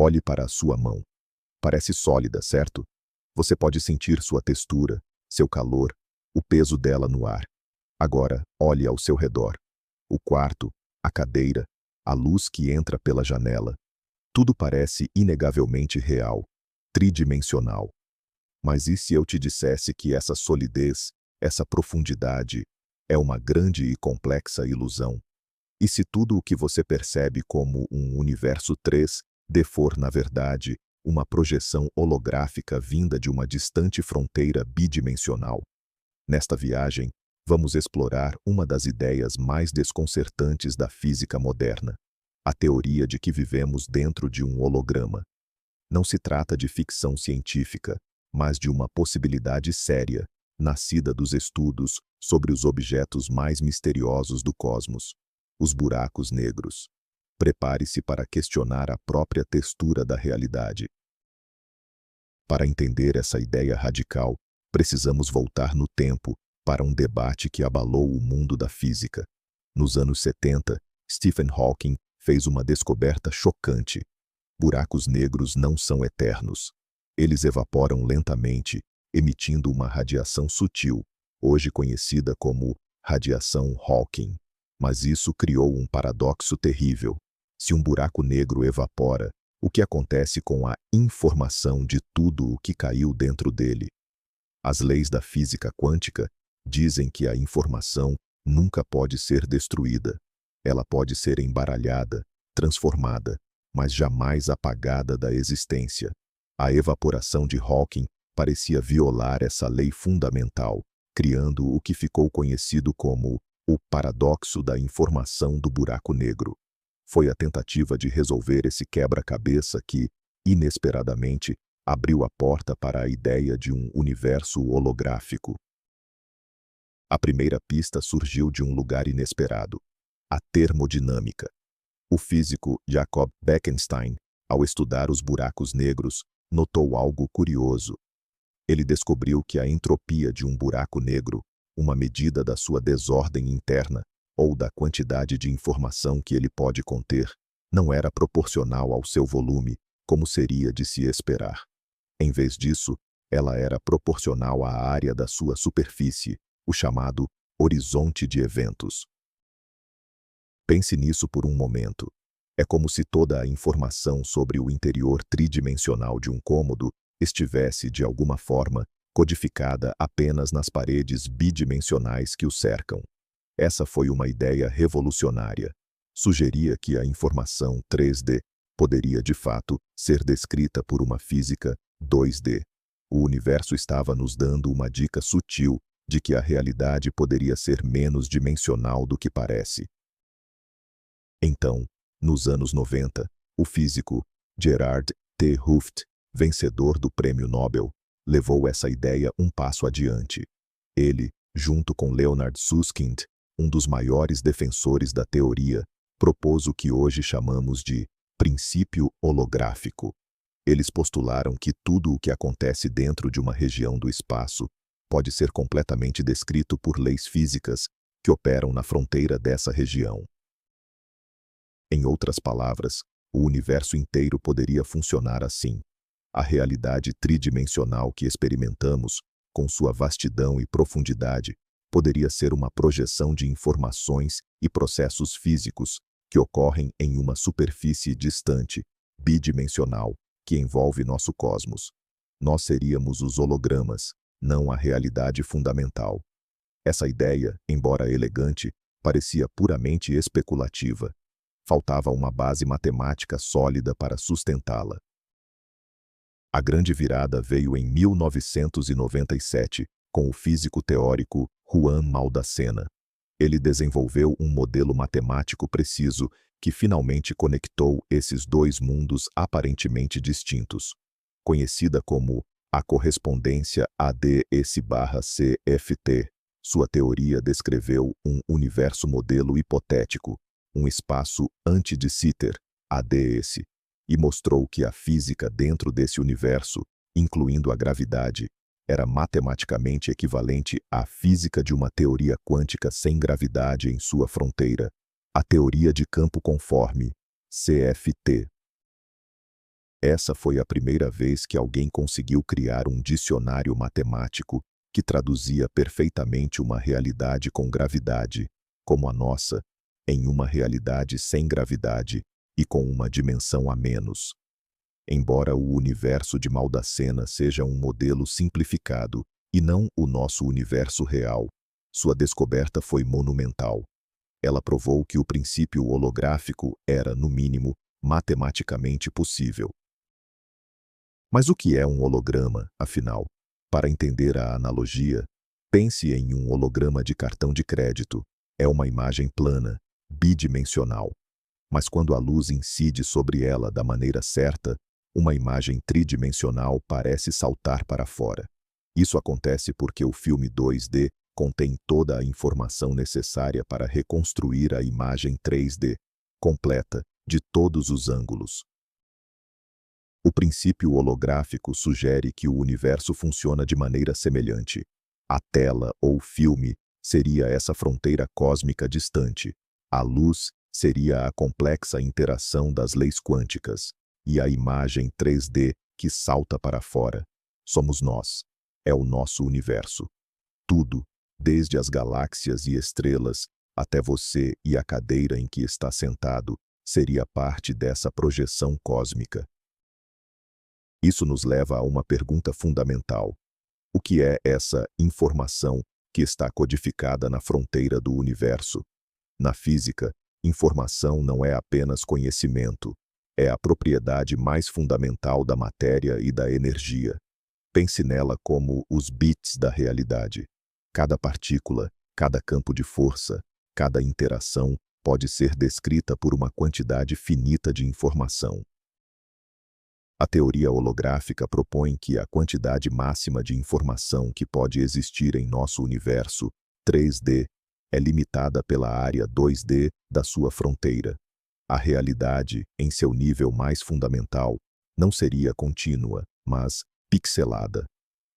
Olhe para a sua mão. Parece sólida, certo? Você pode sentir sua textura, seu calor, o peso dela no ar. Agora, olhe ao seu redor. O quarto, a cadeira, a luz que entra pela janela. Tudo parece inegavelmente real, tridimensional. Mas e se eu te dissesse que essa solidez, essa profundidade, é uma grande e complexa ilusão? E se tudo o que você percebe como um universo 3D for, na verdade, uma projeção holográfica vinda de uma distante fronteira bidimensional? Nesta viagem, vamos explorar uma das ideias mais desconcertantes da física moderna: a teoria de que vivemos dentro de um holograma. Não se trata de ficção científica, mas de uma possibilidade séria, nascida dos estudos sobre os objetos mais misteriosos do cosmos, os buracos negros. Prepare-se para questionar a própria textura da realidade. Para entender essa ideia radical, precisamos voltar no tempo para um debate que abalou o mundo da física. Nos anos 70, Stephen Hawking fez uma descoberta chocante. Buracos negros não são eternos. Eles evaporam lentamente, emitindo uma radiação sutil, hoje conhecida como radiação Hawking. Mas isso criou um paradoxo terrível. Se um buraco negro evapora, o que acontece com a informação de tudo o que caiu dentro dele? As leis da física quântica dizem que a informação nunca pode ser destruída. Ela pode ser embaralhada, transformada, mas jamais apagada da existência. A evaporação de Hawking parecia violar essa lei fundamental, criando o que ficou conhecido como o paradoxo da informação do buraco negro. Foi a tentativa de resolver esse quebra-cabeça que, inesperadamente, abriu a porta para a ideia de um universo holográfico. A primeira pista surgiu de um lugar inesperado: a termodinâmica. O físico Jacob Bekenstein, ao estudar os buracos negros, notou algo curioso. Ele descobriu que a entropia de um buraco negro, uma medida da sua desordem interna ou da quantidade de informação que ele pode conter, não era proporcional ao seu volume, como seria de se esperar. Em vez disso, ela era proporcional à área da sua superfície, o chamado horizonte de eventos. Pense nisso por um momento. É como se toda a informação sobre o interior tridimensional de um cômodo estivesse, de alguma forma, codificada apenas nas paredes bidimensionais que o cercam. Essa foi uma ideia revolucionária. Sugeria que a informação 3D poderia, de fato, ser descrita por uma física 2D. O universo estava nos dando uma dica sutil de que a realidade poderia ser menos dimensional do que parece. Então, nos anos 90, o físico Gerard T. Hooft, vencedor do Prêmio Nobel, levou essa ideia um passo adiante. Ele, junto com Leonard Susskind, um dos maiores defensores da teoria, propôs o que hoje chamamos de princípio holográfico. Eles postularam que tudo o que acontece dentro de uma região do espaço pode ser completamente descrito por leis físicas que operam na fronteira dessa região. Em outras palavras, o universo inteiro poderia funcionar assim. A realidade tridimensional que experimentamos, com sua vastidão e profundidade, poderia ser uma projeção de informações e processos físicos que ocorrem em uma superfície distante, bidimensional, que envolve nosso cosmos. Nós seríamos os hologramas, não a realidade fundamental. Essa ideia, embora elegante, parecia puramente especulativa. Faltava uma base matemática sólida para sustentá-la. A grande virada veio em 1997, com o físico teórico Juan Maldacena. Ele desenvolveu um modelo matemático preciso que finalmente conectou esses dois mundos aparentemente distintos. Conhecida como a correspondência ADS/CFT, sua teoria descreveu um universo modelo hipotético, um espaço anti de Sitter, ADS, e mostrou que a física dentro desse universo, incluindo a gravidade, era matematicamente equivalente à física de uma teoria quântica sem gravidade em sua fronteira, a teoria de campo conforme, CFT. Essa foi a primeira vez que alguém conseguiu criar um dicionário matemático que traduzia perfeitamente uma realidade com gravidade, como a nossa, em uma realidade sem gravidade e com uma dimensão a menos. Embora o universo de Maldacena seja um modelo simplificado e não o nosso universo real, sua descoberta foi monumental. Ela provou que o princípio holográfico era, no mínimo, matematicamente possível. Mas o que é um holograma, afinal? Para entender a analogia, pense em um holograma de cartão de crédito. É uma imagem plana, bidimensional. Mas quando a luz incide sobre ela da maneira certa, uma imagem tridimensional parece saltar para fora. Isso acontece porque o filme 2D contém toda a informação necessária para reconstruir a imagem 3D, completa, de todos os ângulos. O princípio holográfico sugere que o universo funciona de maneira semelhante. A tela ou filme seria essa fronteira cósmica distante. A luz seria a complexa interação das leis quânticas. E a imagem 3D que salta para fora somos nós. É o nosso universo. Tudo, desde as galáxias e estrelas até você e a cadeira em que está sentado, seria parte dessa projeção cósmica. Isso nos leva a uma pergunta fundamental. O que é essa informação que está codificada na fronteira do universo? Na física, informação não é apenas conhecimento, é a propriedade mais fundamental da matéria e da energia. Pense nela como os bits da realidade. Cada partícula, cada campo de força, cada interação pode ser descrita por uma quantidade finita de informação. A teoria holográfica propõe que a quantidade máxima de informação que pode existir em nosso universo 3D é limitada pela área 2D da sua fronteira. A realidade, em seu nível mais fundamental, não seria contínua, mas pixelada.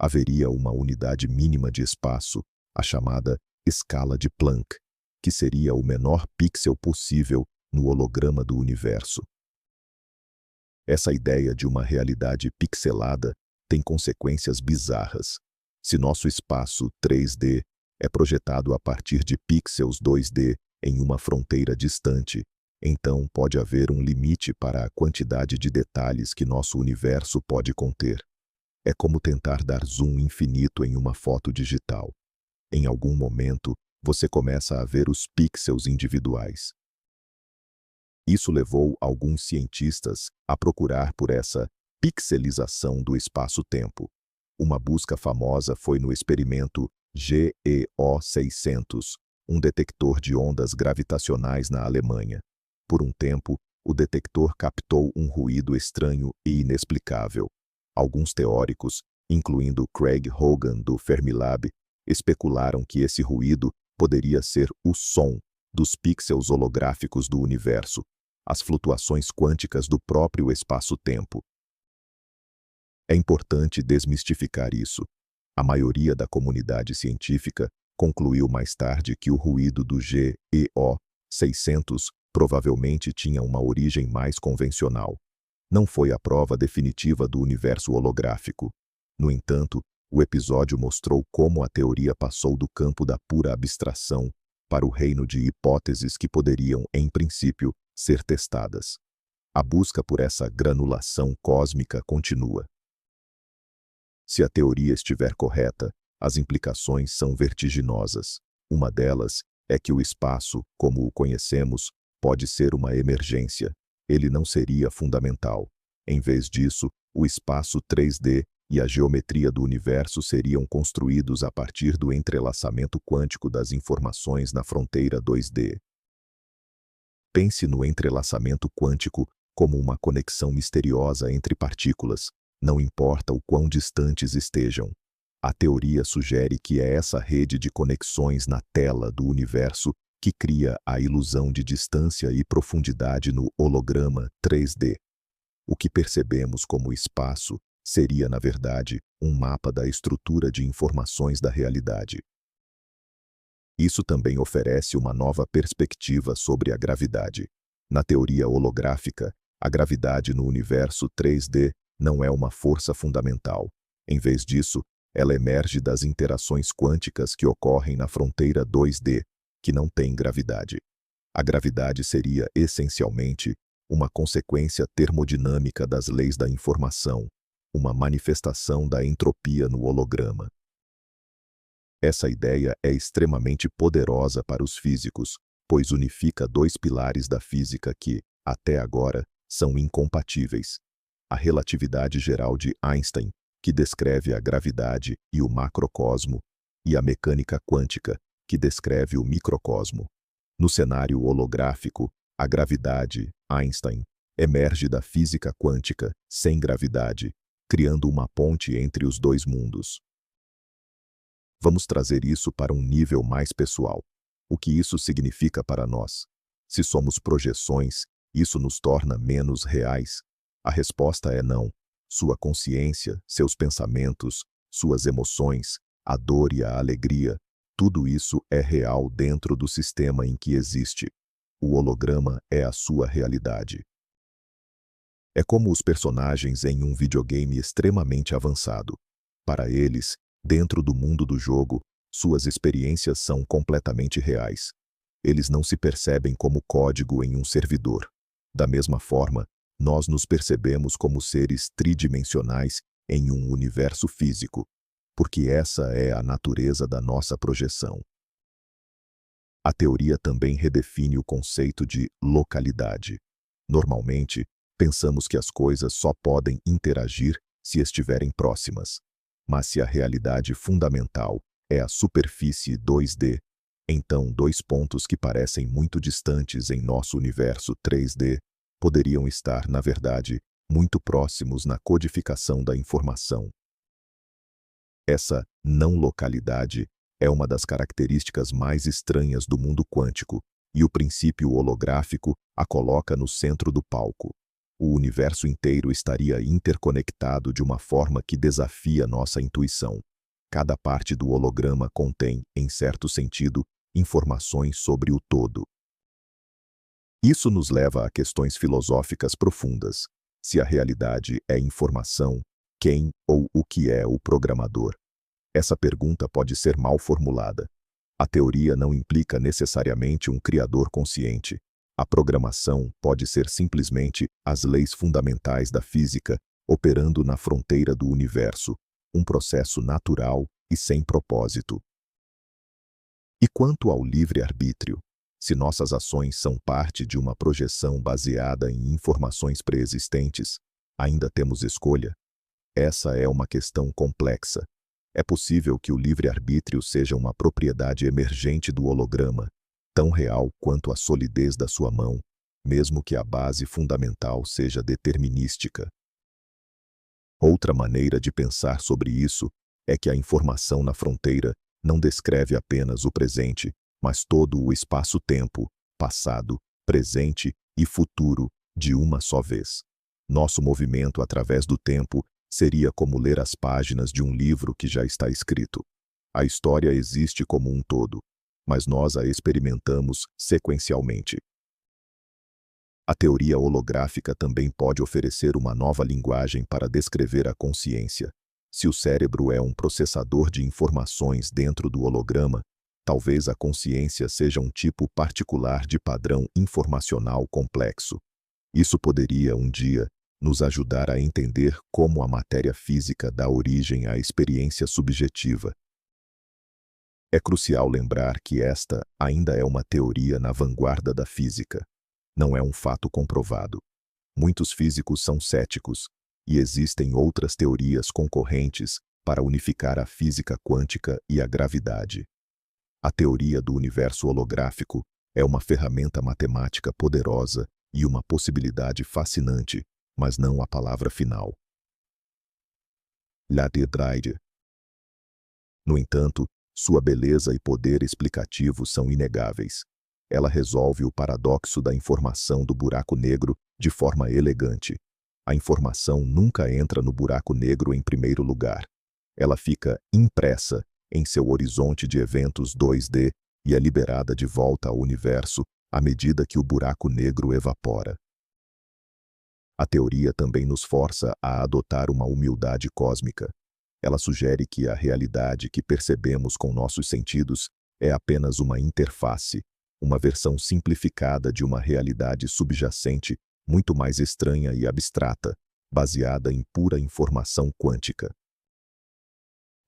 Haveria uma unidade mínima de espaço, a chamada escala de Planck, que seria o menor pixel possível no holograma do universo. Essa ideia de uma realidade pixelada tem consequências bizarras. Se nosso espaço 3D é projetado a partir de pixels 2D em uma fronteira distante, então pode haver um limite para a quantidade de detalhes que nosso universo pode conter. É como tentar dar zoom infinito em uma foto digital. Em algum momento, você começa a ver os pixels individuais. Isso levou alguns cientistas a procurar por essa pixelização do espaço-tempo. Uma busca famosa foi no experimento GEO-600, um detector de ondas gravitacionais na Alemanha. Por um tempo, o detector captou um ruído estranho e inexplicável. Alguns teóricos, incluindo Craig Hogan do Fermilab, especularam que esse ruído poderia ser o som dos pixels holográficos do universo, as flutuações quânticas do próprio espaço-tempo. É importante desmistificar isso. A maioria da comunidade científica concluiu mais tarde que o ruído do GEO-600 provavelmente tinha uma origem mais convencional. Não foi a prova definitiva do universo holográfico. No entanto, o episódio mostrou como a teoria passou do campo da pura abstração para o reino de hipóteses que poderiam, em princípio, ser testadas. A busca por essa granulação cósmica continua. Se a teoria estiver correta, as implicações são vertiginosas. Uma delas é que o espaço, como o conhecemos, pode ser uma emergência. Ele não seria fundamental. Em vez disso, o espaço 3D e a geometria do universo seriam construídos a partir do entrelaçamento quântico das informações na fronteira 2D. Pense no entrelaçamento quântico como uma conexão misteriosa entre partículas, não importa o quão distantes estejam. A teoria sugere que é essa rede de conexões na tela do universo que cria a ilusão de distância e profundidade no holograma 3D. O que percebemos como espaço seria, na verdade, um mapa da estrutura de informações da realidade. Isso também oferece uma nova perspectiva sobre a gravidade. Na teoria holográfica, A gravidade no universo 3D não é uma força fundamental. Em vez disso, ela emerge das interações quânticas que ocorrem na fronteira 2D, que não tem gravidade. A gravidade seria, essencialmente, uma consequência termodinâmica das leis da informação, uma manifestação da entropia no holograma. Essa ideia é extremamente poderosa para os físicos, pois unifica dois pilares da física que, até agora, são incompatíveis: a relatividade geral de Einstein, que descreve a gravidade e o macrocosmo, e a mecânica quântica, que descreve o microcosmo. No cenário holográfico, a gravidade, Einstein, emerge da física quântica, sem gravidade, criando uma ponte entre os dois mundos. Vamos trazer isso para um nível mais pessoal. O que isso significa para nós? Se somos projeções, isso nos torna menos reais? A resposta é não. Sua consciência, seus pensamentos, suas emoções, a dor e a alegria, tudo isso é real dentro do sistema em que existe. O holograma é a sua realidade. É como os personagens em um videogame extremamente avançado. Para eles, dentro do mundo do jogo, suas experiências são completamente reais. Eles não se percebem como código em um servidor. Da mesma forma, nós nos percebemos como seres tridimensionais em um universo físico, porque essa é a natureza da nossa projeção. A teoria também redefine o conceito de localidade. Normalmente, pensamos que as coisas só podem interagir se estiverem próximas. Mas se a realidade fundamental é a superfície 2D, então dois pontos que parecem muito distantes em nosso universo 3D poderiam estar, na verdade, muito próximos na codificação da informação. Essa não-localidade é uma das características mais estranhas do mundo quântico, e o princípio holográfico a coloca no centro do palco. O universo inteiro estaria interconectado de uma forma que desafia nossa intuição. Cada parte do holograma contém, em certo sentido, informações sobre o todo. Isso nos leva a questões filosóficas profundas. Se a realidade é informação, quem ou o que é o programador? Essa pergunta pode ser mal formulada. A teoria não implica necessariamente um criador consciente. A programação pode ser simplesmente as leis fundamentais da física operando na fronteira do universo, um processo natural e sem propósito. E quanto ao livre-arbítrio? Se nossas ações são parte de uma projeção baseada em informações pré-existentes, ainda temos escolha? Essa é uma questão complexa. É possível que o livre-arbítrio seja uma propriedade emergente do holograma, tão real quanto a solidez da sua mão, mesmo que a base fundamental seja determinística. Outra maneira de pensar sobre isso é que a informação na fronteira não descreve apenas o presente, mas todo o espaço-tempo, passado, presente e futuro, de uma só vez. Nosso movimento através do tempo seria como ler as páginas de um livro que já está escrito. A história existe como um todo, mas nós a experimentamos sequencialmente. A teoria holográfica também pode oferecer uma nova linguagem para descrever a consciência. Se o cérebro é um processador de informações dentro do holograma, talvez a consciência seja um tipo particular de padrão informacional complexo. Isso poderia, um dia, nos ajudar a entender como a matéria física dá origem à experiência subjetiva. É crucial lembrar que esta ainda é uma teoria na vanguarda da física. Não é um fato comprovado. Muitos físicos são céticos, e existem outras teorias concorrentes para unificar a física quântica e a gravidade. A teoria do universo holográfico é uma ferramenta matemática poderosa e uma possibilidade fascinante, mas não a palavra final. La Tetraide. No entanto, sua beleza e poder explicativo são inegáveis. Ela resolve o paradoxo da informação do buraco negro de forma elegante. A informação nunca entra no buraco negro em primeiro lugar. Ela fica impressa em seu horizonte de eventos 2D e é liberada de volta ao universo à medida que o buraco negro evapora. A teoria também nos força a adotar uma humildade cósmica. Ela sugere que a realidade que percebemos com nossos sentidos é apenas uma interface, uma versão simplificada de uma realidade subjacente muito mais estranha e abstrata, baseada em pura informação quântica.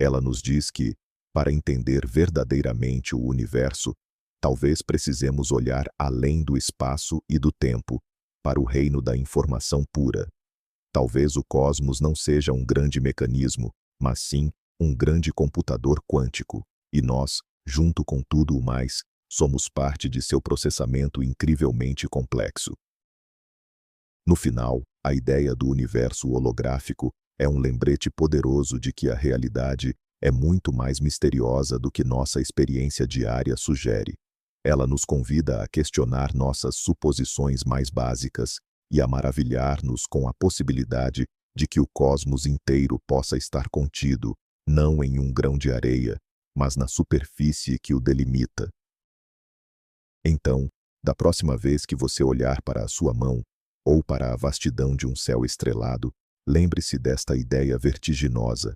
Ela nos diz que, para entender verdadeiramente o universo, talvez precisemos olhar além do espaço e do tempo, para o reino da informação pura. Talvez o cosmos não seja um grande mecanismo, mas sim um grande computador quântico, e nós, junto com tudo o mais, somos parte de seu processamento incrivelmente complexo. No final, a ideia do universo holográfico é um lembrete poderoso de que a realidade é muito mais misteriosa do que nossa experiência diária sugere. Ela nos convida a questionar nossas suposições mais básicas e a maravilhar-nos com a possibilidade de que o cosmos inteiro possa estar contido, não em um grão de areia, mas na superfície que o delimita. Então, da próxima vez que você olhar para a sua mão, ou para a vastidão de um céu estrelado, lembre-se desta ideia vertiginosa.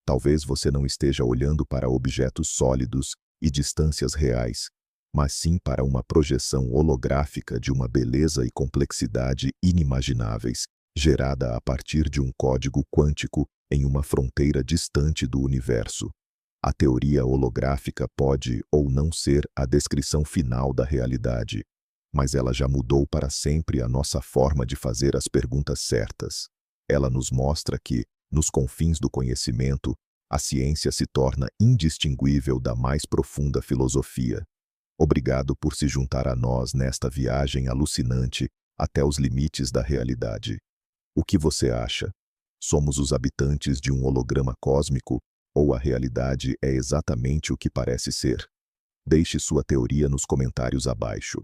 Talvez você não esteja olhando para objetos sólidos e distâncias reais, mas sim para uma projeção holográfica de uma beleza e complexidade inimagináveis, gerada a partir de um código quântico em uma fronteira distante do universo. A teoria holográfica pode ou não ser a descrição final da realidade, mas ela já mudou para sempre a nossa forma de fazer as perguntas certas. Ela nos mostra que, nos confins do conhecimento, a ciência se torna indistinguível da mais profunda filosofia. Obrigado por se juntar a nós nesta viagem alucinante até os limites da realidade. O que você acha? Somos os habitantes de um holograma cósmico, ou a realidade é exatamente o que parece ser? Deixe sua teoria nos comentários abaixo.